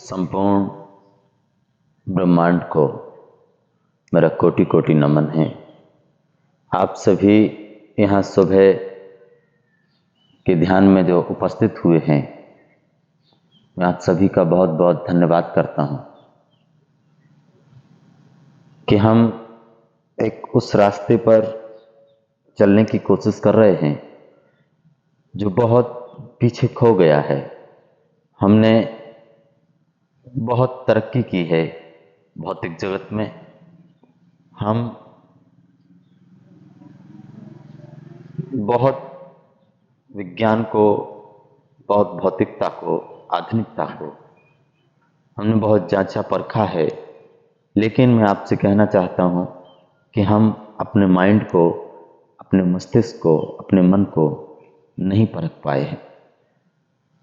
संपूर्ण ब्रह्मांड को मेरा कोटि कोटि नमन है। आप सभी यहाँ सुबह के ध्यान में जो उपस्थित हुए हैं, मैं आप सभी का बहुत बहुत धन्यवाद करता हूँ कि हम एक उस रास्ते पर चलने की कोशिश कर रहे हैं जो बहुत पीछे खो गया है। हमने बहुत तरक्की की है भौतिक जगत में। हम बहुत विज्ञान को, बहुत भौतिकता को, आधुनिकता को हमने बहुत जांचा परखा है, लेकिन मैं आपसे कहना चाहता हूँ कि हम अपने माइंड को, अपने मस्तिष्क को, अपने मन को नहीं परख पाए हैं।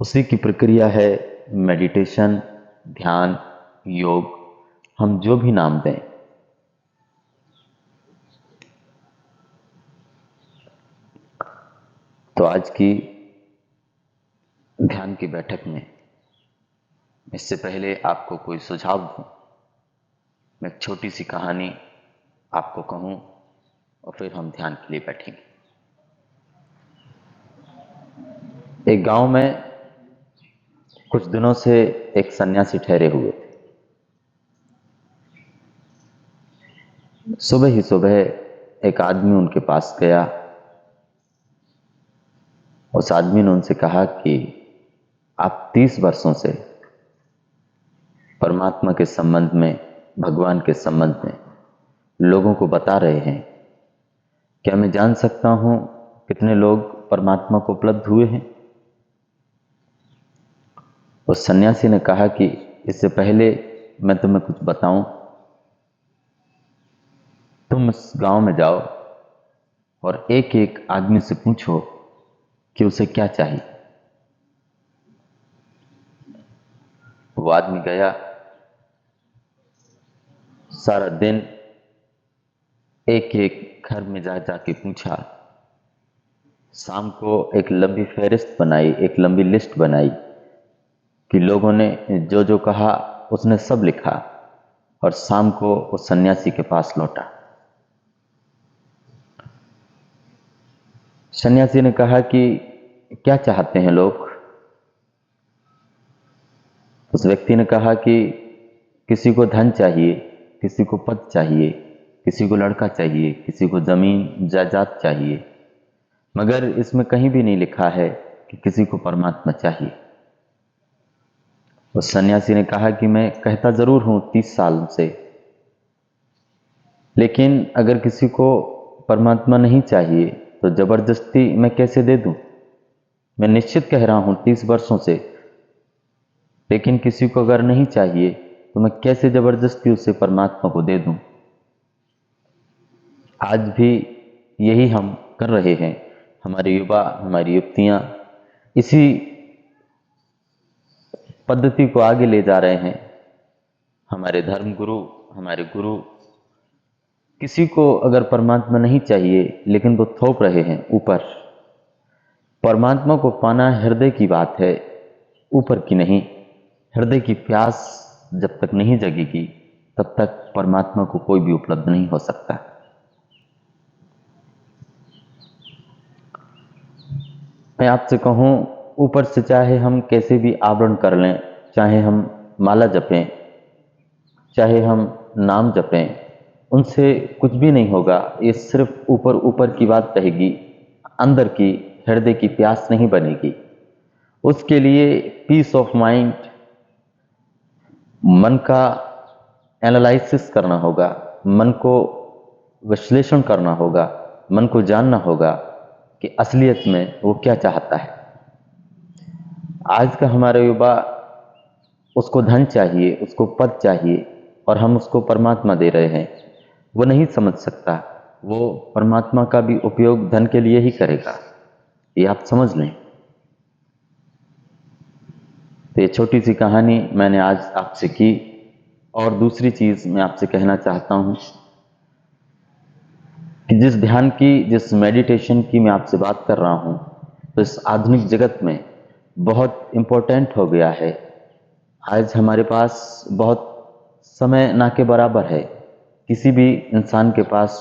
उसी की प्रक्रिया है मेडिटेशन, ध्यान, योग, हम जो भी नाम दें। तो आज की ध्यान की बैठक में इससे पहले आपको कोई सुझाव दूं, मैं एक छोटी सी कहानी आपको कहूं और फिर हम ध्यान के लिए बैठेंगे। एक गांव में कुछ दिनों से एक सन्यासी ठहरे हुए थे। सुबह ही सुबह एक आदमी उनके पास गया। उस आदमी ने उनसे कहा कि आप 30 वर्षों से परमात्मा के संबंध में, भगवान के संबंध में लोगों को बता रहे हैं। क्या मैं जान सकता हूं कितने लोग परमात्मा को उपलब्ध हुए हैं? उस सन्यासी ने कहा कि इससे पहले मैं तुम्हें कुछ बताऊं, तुम इस गांव में जाओ और एक एक आदमी से पूछो कि उसे क्या चाहिए। वो आदमी गया, सारा दिन एक एक घर में जा जाके पूछा। शाम को एक लंबी फहरिस्त बनाई, एक लंबी लिस्ट बनाई कि लोगों ने जो जो कहा उसने सब लिखा, और शाम को उस सन्यासी के पास लौटा। सन्यासी ने कहा कि क्या चाहते हैं लोग? उस व्यक्ति ने कहा कि किसी को धन चाहिए, किसी को पद चाहिए, किसी को लड़का चाहिए, किसी को जमीन जायदाद चाहिए, मगर इसमें कहीं भी नहीं लिखा है कि किसी को परमात्मा चाहिए। उस सन्यासी ने कहा कि मैं कहता जरूर हूं 30 साल से, लेकिन अगर किसी को परमात्मा नहीं चाहिए तो जबरदस्ती मैं कैसे दे दूं? मैं निश्चित कह रहा हूं 30 वर्षों से, लेकिन किसी को अगर नहीं चाहिए तो मैं कैसे जबरदस्ती उसे परमात्मा को दे दूं? आज भी यही हम कर रहे हैं। हमारे युवा, हमारी युवतियां इसी पद्धति को आगे ले जा रहे हैं। हमारे धर्मगुरु, हमारे गुरु, किसी को अगर परमात्मा नहीं चाहिए लेकिन वो थोप रहे हैं ऊपर। परमात्मा को पाना हृदय की बात है, ऊपर की नहीं। हृदय की प्यास जब तक नहीं जगेगी तब तक परमात्मा को कोई भी उपलब्ध नहीं हो सकता। मैं आपसे कहूं, ऊपर से चाहे हम कैसे भी आवरण कर लें, चाहे हम माला जपें, चाहे हम नाम जपें, उनसे कुछ भी नहीं होगा। ये सिर्फ ऊपर ऊपर की बात रहेगी, अंदर की हृदय की प्यास नहीं बनेगी। उसके लिए पीस ऑफ माइंड, मन का एनालिसिस करना होगा, मन को विश्लेषण करना होगा, मन को जानना होगा कि असलियत में वो क्या चाहता है। आज का हमारा युवा, उसको धन चाहिए, उसको पद चाहिए, और हम उसको परमात्मा दे रहे हैं। वो नहीं समझ सकता, वो परमात्मा का भी उपयोग धन के लिए ही करेगा, ये आप समझ लें। तो ये छोटी सी कहानी मैंने आज आपसे की। और दूसरी चीज मैं आपसे कहना चाहता हूं कि जिस ध्यान की, जिस मेडिटेशन की मैं आपसे बात कर रहा हूं, तो इस आधुनिक जगत में बहुत इंपॉर्टेंट हो गया है। आज हमारे पास बहुत समय ना के बराबर है। किसी भी इंसान के पास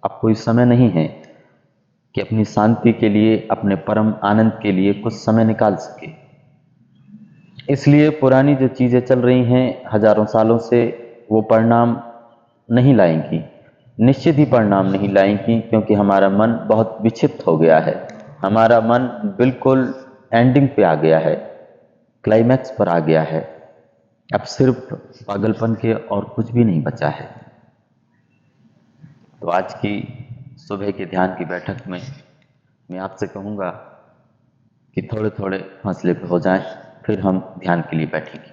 अब कोई समय नहीं है कि अपनी शांति के लिए, अपने परम आनंद के लिए कुछ समय निकाल सके। इसलिए पुरानी जो चीज़ें चल रही हैं हजारों सालों से, वो परिणाम नहीं लाएंगी, निश्चित ही परिणाम नहीं लाएंगी, क्योंकि हमारा मन बहुत विक्षिप्त हो गया है। हमारा मन बिल्कुल एंडिंग पे आ गया है, क्लाइमैक्स पर आ गया है। अब सिर्फ पागलपन के और कुछ भी नहीं बचा है। तो आज की सुबह के ध्यान की बैठक में मैं आपसे कहूँगा कि थोड़े थोड़े फासले पे हो जाएं, फिर हम ध्यान के लिए बैठेंगे।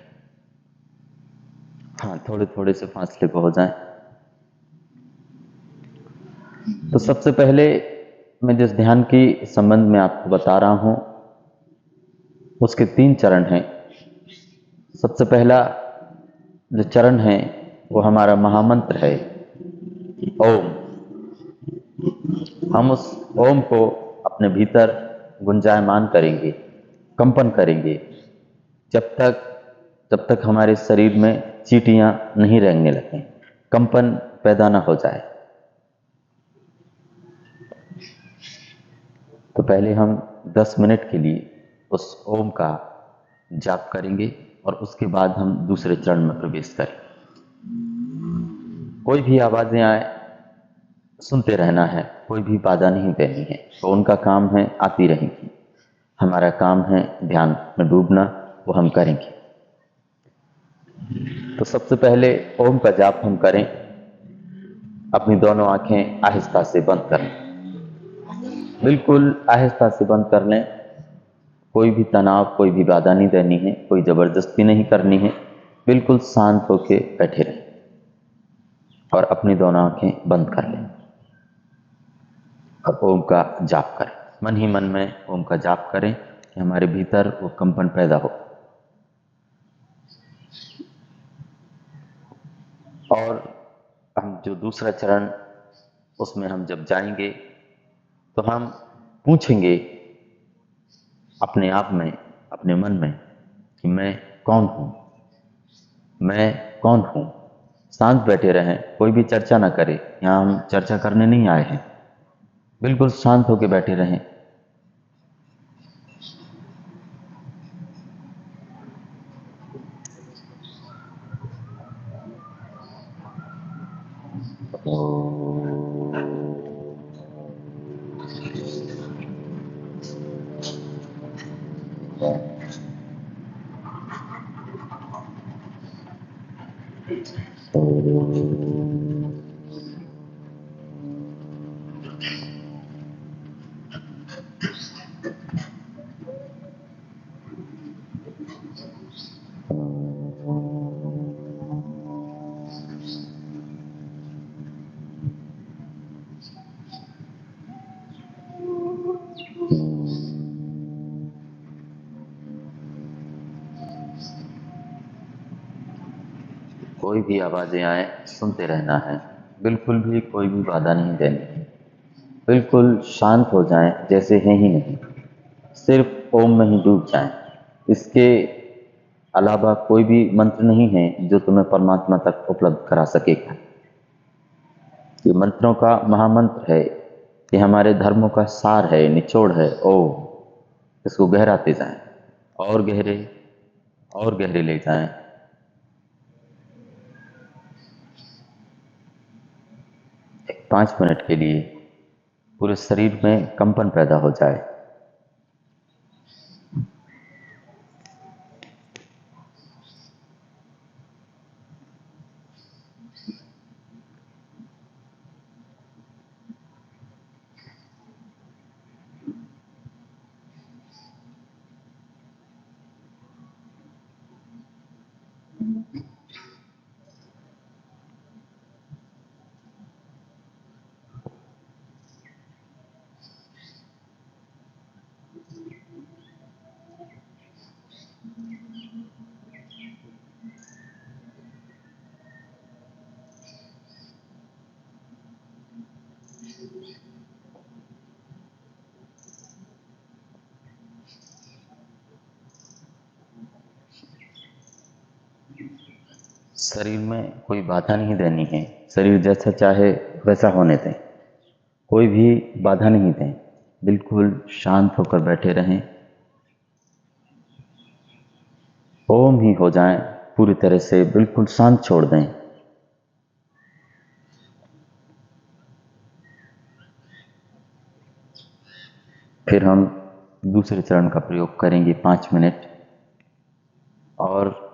हाँ, थोड़े थोड़े से फासले पे हो जाएं। तो सबसे पहले मैं जिस ध्यान की संबंध में आपको बता रहा हूँ, उसके 3 चरण हैं। सबसे पहला जो चरण है वो हमारा महामंत्र है, ओम। हम उस ओम को अपने भीतर गुंजायमान करेंगे, कंपन करेंगे, जब तक जब तक हमारे शरीर में चींटियां नहीं रेंगने लगें, कंपन पैदा ना हो जाए। तो पहले हम 10 मिनट के लिए उस ओम का जाप करेंगे और उसके बाद हम दूसरे चरण में प्रवेश करें। कोई भी आवाजें आए, सुनते रहना है, कोई भी बाधा नहीं देनी है। तो उनका काम है, आती रहेंगी। हमारा काम है ध्यान में डूबना, वो हम करेंगे। तो सबसे पहले ओम का जाप हम करें। अपनी दोनों आंखें आहिस्ता से बंद कर लें, बिल्कुल आहिस्ता से बंद कर लें। कोई भी तनाव, कोई भी बाधा नहीं देनी है, कोई जबरदस्ती नहीं करनी है। बिल्कुल शांत होके बैठे रहें और अपनी दोनों आंखें बंद कर लें और ओम का जाप करें। मन ही मन में ओम का जाप करें कि हमारे भीतर वो कंपन पैदा हो। और हम जो दूसरा चरण, उसमें हम जब जाएंगे तो हम पूछेंगे अपने आप में, अपने मन में कि मैं कौन हूं, मैं कौन हूं। शांत बैठे रहें, कोई भी चर्चा ना करें। यहां हम चर्चा करने नहीं आए हैं। बिल्कुल शांत होकर बैठे रहें। कोई भी आवाजें आए, सुनते रहना है। बिल्कुल भी कोई भी बाधा नहीं देनी है। बिल्कुल शांत हो जाएं, जैसे हैं ही नहीं। सिर्फ ओम में ही डूब जाएं। इसके अलावा कोई भी मंत्र नहीं है जो तुम्हें परमात्मा तक उपलब्ध करा सकेगा। ये मंत्रों का महामंत्र है, ये हमारे धर्मों का सार है, निचोड़ है। ओम, इसको गहराते जाएं, और गहरे, और गहरे ले जाएं। 5 मिनट के लिए पूरे शरीर में कंपन पैदा हो जाए। शरीर में कोई बाधा नहीं देनी है। शरीर जैसा चाहे वैसा होने दें, कोई भी बाधा नहीं दें। बिल्कुल शांत होकर बैठे रहें। ओम ही हो जाएं, पूरी तरह से बिल्कुल शांत छोड़ दें। फिर हम दूसरे चरण का प्रयोग करेंगे 5 मिनट। और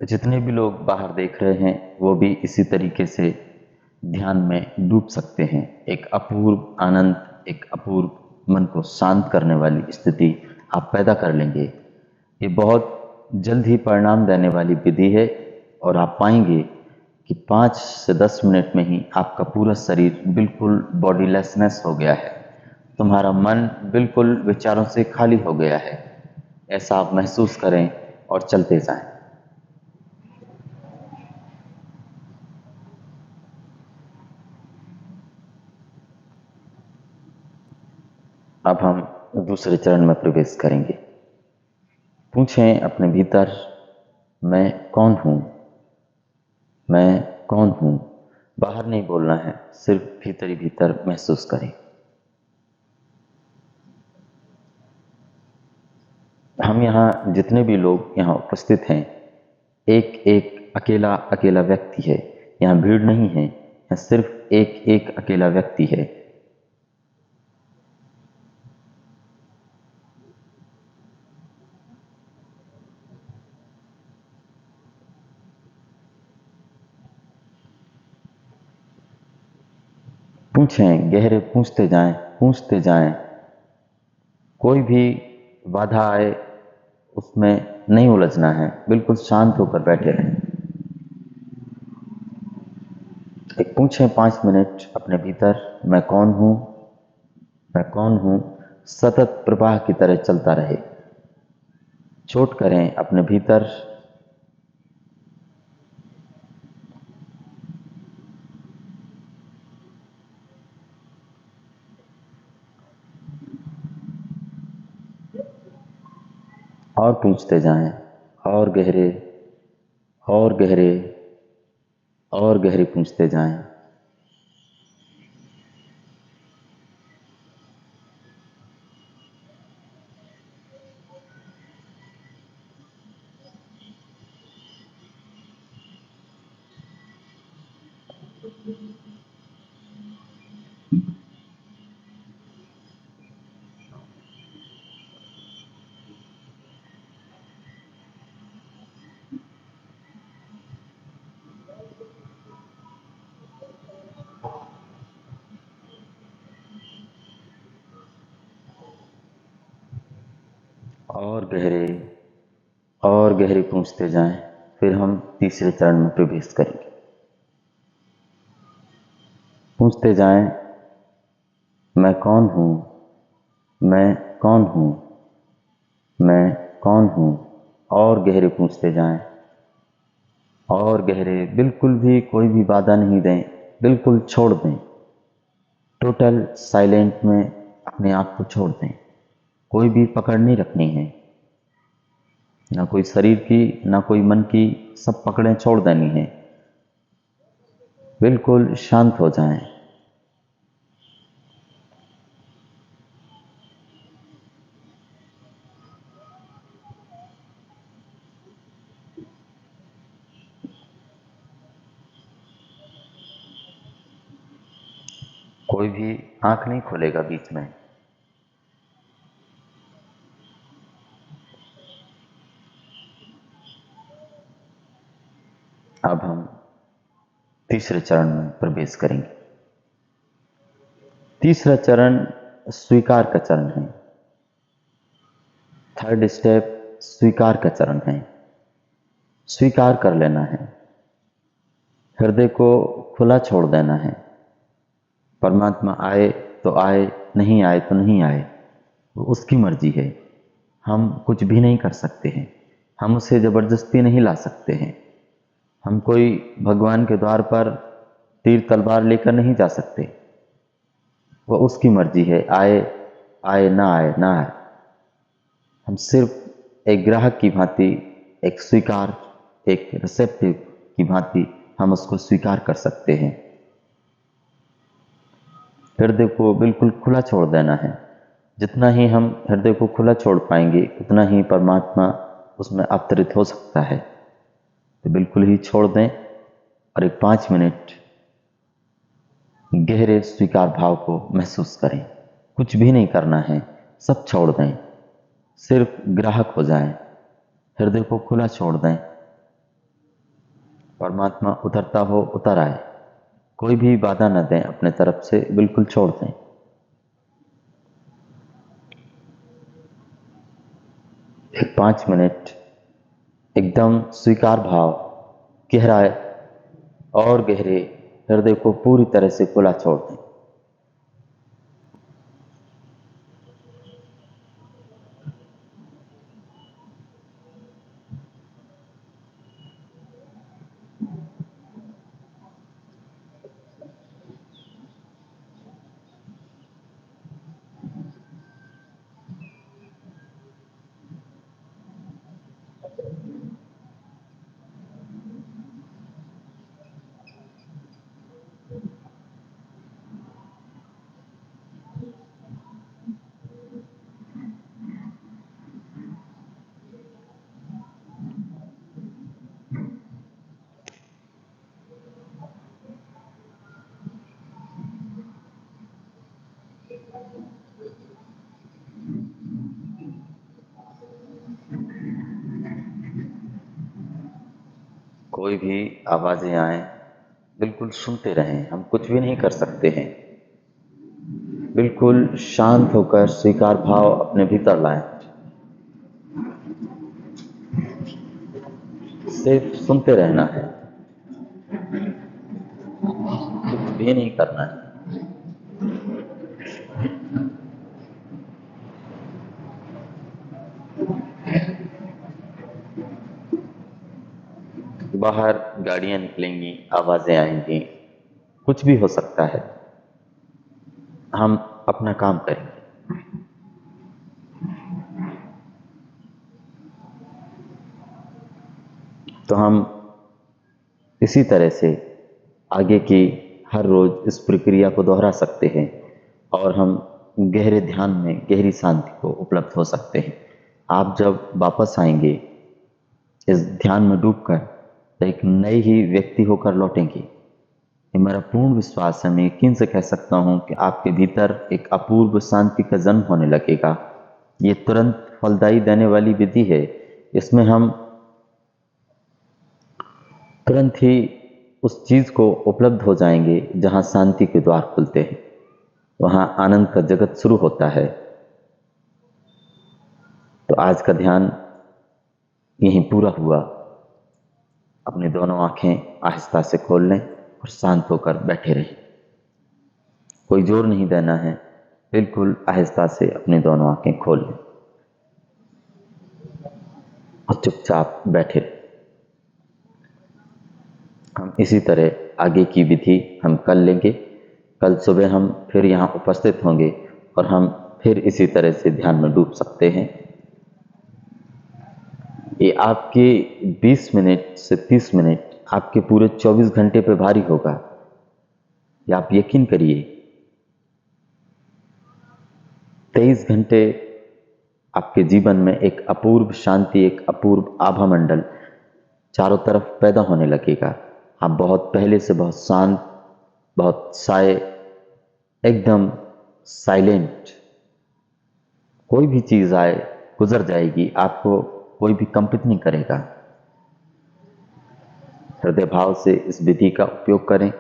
जितने भी लोग बाहर देख रहे हैं वो भी इसी तरीके से ध्यान में डूब सकते हैं। एक अपूर्व आनंद, एक अपूर्व मन को शांत करने वाली स्थिति आप पैदा कर लेंगे। ये बहुत जल्द ही परिणाम देने वाली विधि है और आप पाएंगे कि 5 से 10 मिनट में ही आपका पूरा शरीर बिल्कुल बॉडीलेसनेस हो गया है। तुम्हारा मन बिल्कुल विचारों से खाली हो गया है। ऐसा आप महसूस करें और चलते जाएं। अब हम दूसरे चरण में प्रवेश करेंगे। पूछें अपने भीतर, मैं कौन हूं? मैं कौन हूं? बाहर नहीं बोलना है, सिर्फ भीतर ही भीतर महसूस करें। हम यहाँ जितने भी लोग यहाँ उपस्थित हैं, एक एक अकेला अकेला व्यक्ति है। यहाँ भीड़ नहीं है, यहाँ सिर्फ एक एक अकेला व्यक्ति है। पूछें, गहरे पूछते जाएं, पूछते जाएं। कोई भी बाधा आए उसमें नहीं उलझना है, बिल्कुल शांत होकर बैठे रहें। एक पूछें 5 मिनट अपने भीतर, मैं कौन हूं? मैं कौन हूं? सतत प्रवाह की तरह चलता रहे। चोट करें अपने भीतर। और पूछते जाएं, और गहरे, और गहरे, और गहरे पूछते जाएं। और गहरे, और गहरे पूछते जाएं। फिर हम तीसरे चरण में प्रवेश करेंगे। पूछते जाएं, मैं कौन हूं? मैं कौन हूं? मैं कौन हूं? और गहरे पूछते जाएं, और गहरे। बिल्कुल भी कोई भी बाधा नहीं दें, बिल्कुल छोड़ दें। टोटल साइलेंट में अपने आप को छोड़ दें। कोई भी पकड़ नहीं रखनी है, ना कोई शरीर की, ना कोई मन की। सब पकड़ें छोड़ देनी है। बिल्कुल शांत हो जाएं। कोई भी आंख नहीं खोलेगा बीच में। अब हम तीसरे चरण में प्रवेश करेंगे। तीसरा चरण स्वीकार का चरण है। थर्ड स्टेप स्वीकार का चरण है। स्वीकार कर लेना है, हृदय को खुला छोड़ देना है। परमात्मा आए तो आए, नहीं आए तो नहीं आए, वो उसकी मर्जी है। हम कुछ भी नहीं कर सकते हैं, हम उसे जबरदस्ती नहीं ला सकते हैं। हम कोई भगवान के द्वार पर तीर तलवार लेकर नहीं जा सकते। वो उसकी मर्जी है, आए आए, ना आए ना आए। हम सिर्फ एक ग्राहक की भांति, एक स्वीकार, एक रिसेप्टिव की की भांति हम उसको स्वीकार कर सकते हैं। हृदय को बिल्कुल खुला छोड़ देना है। जितना ही हम हृदय को खुला छोड़ पाएंगे उतना ही परमात्मा उसमें अवतरित हो सकता है। तो बिल्कुल ही छोड़ दें और एक 5 मिनट गहरे स्वीकार भाव को महसूस करें। कुछ भी नहीं करना है, सब छोड़ दें, सिर्फ ग्राहक हो जाएं, हृदय को खुला छोड़ दें। परमात्मा उतरता हो उतर आए, कोई भी बाधा न दें, अपने तरफ से बिल्कुल छोड़ दें। एक 5 मिनट एकदम स्वीकार भाव, गहरा और गहरे हृदय को पूरी तरह से खुला छोड़ दें। कोई भी आवाजें आए बिल्कुल सुनते रहें, हम कुछ भी नहीं कर सकते हैं। बिल्कुल शांत होकर स्वीकार भाव अपने भीतर लाएं, सिर्फ सुनते रहना है, कुछ भी नहीं करना है। बाहर गाड़ियां निकलेंगी, आवाजें आएंगी, कुछ भी हो सकता है, हम अपना काम करेंगे। तो हम इसी तरह से आगे की हर रोज इस प्रक्रिया को दोहरा सकते हैं और हम गहरे ध्यान में गहरी शांति को उपलब्ध हो सकते हैं। आप जब वापस आएंगे इस ध्यान में डूबकर तो एक नए ही व्यक्ति होकर लौटेंगे। ये मेरा पूर्ण विश्वास है, मैं यकीन से कह सकता हूँ कि आपके भीतर एक अपूर्व शांति का जन्म होने लगेगा। ये तुरंत फलदायी देने वाली विधि है। इसमें हम तुरंत ही उस चीज को उपलब्ध हो जाएंगे जहां शांति के द्वार खुलते हैं, वहां आनंद का जगत शुरू होता है। तो आज का ध्यान यहीं पूरा हुआ। अपनी दोनों आंखें आहिस्ता से खोल लें और शांत होकर बैठे रहें। कोई जोर नहीं देना है, बिल्कुल आहिस्ता से अपनी दोनों आंखें खोल लें और चुपचाप बैठे रहें। हम इसी तरह आगे की विधि हम कल लेंगे। कल सुबह हम फिर यहाँ उपस्थित होंगे और हम फिर इसी तरह से ध्यान में डूब सकते हैं। ये आपके 20 मिनट से 30 मिनट आपके पूरे 24 घंटे पे भारी होगा, या आप यकीन करिए 23 घंटे आपके जीवन में एक अपूर्व शांति, एक अपूर्व आभा मंडल चारों तरफ पैदा होने लगेगा। आप बहुत पहले से बहुत शांत, बहुत साए, एकदम साइलेंट, कोई भी चीज आए गुजर जाएगी, आपको कोई भी कंपित नहीं करेगा। हृदय भाव से इस विधि का उपयोग करें।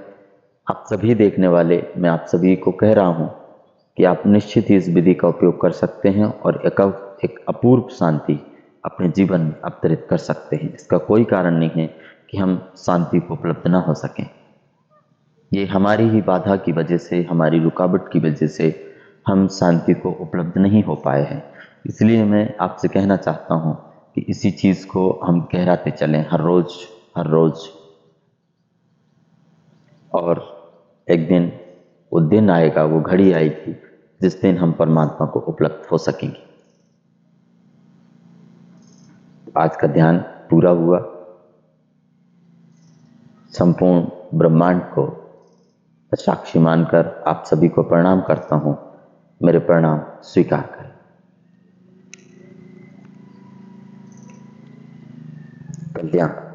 आप सभी देखने वाले, मैं आप सभी को कह रहा हूं कि आप निश्चित ही इस विधि का उपयोग कर सकते हैं और एक अपूर्व शांति अपने जीवन में अवतरित कर सकते हैं। इसका कोई कारण नहीं है कि हम शांति को उपलब्ध ना हो सकें। ये हमारी ही बाधा की वजह से, हमारी रुकावट की वजह से हम शांति को उपलब्ध नहीं हो पाए हैं। इसलिए मैं आपसे कहना चाहता हूँ कि इसी चीज को हम गहराते चलें हर रोज हर रोज, और एक दिन वो दिन आएगा, वो घड़ी आएगी जिस दिन हम परमात्मा को उपलब्ध हो सकेंगे। आज का ध्यान पूरा हुआ। संपूर्ण ब्रह्मांड को साक्षी मानकर आप सभी को प्रणाम करता हूँ। मेरे प्रणाम स्वीकार करें। कल्याण।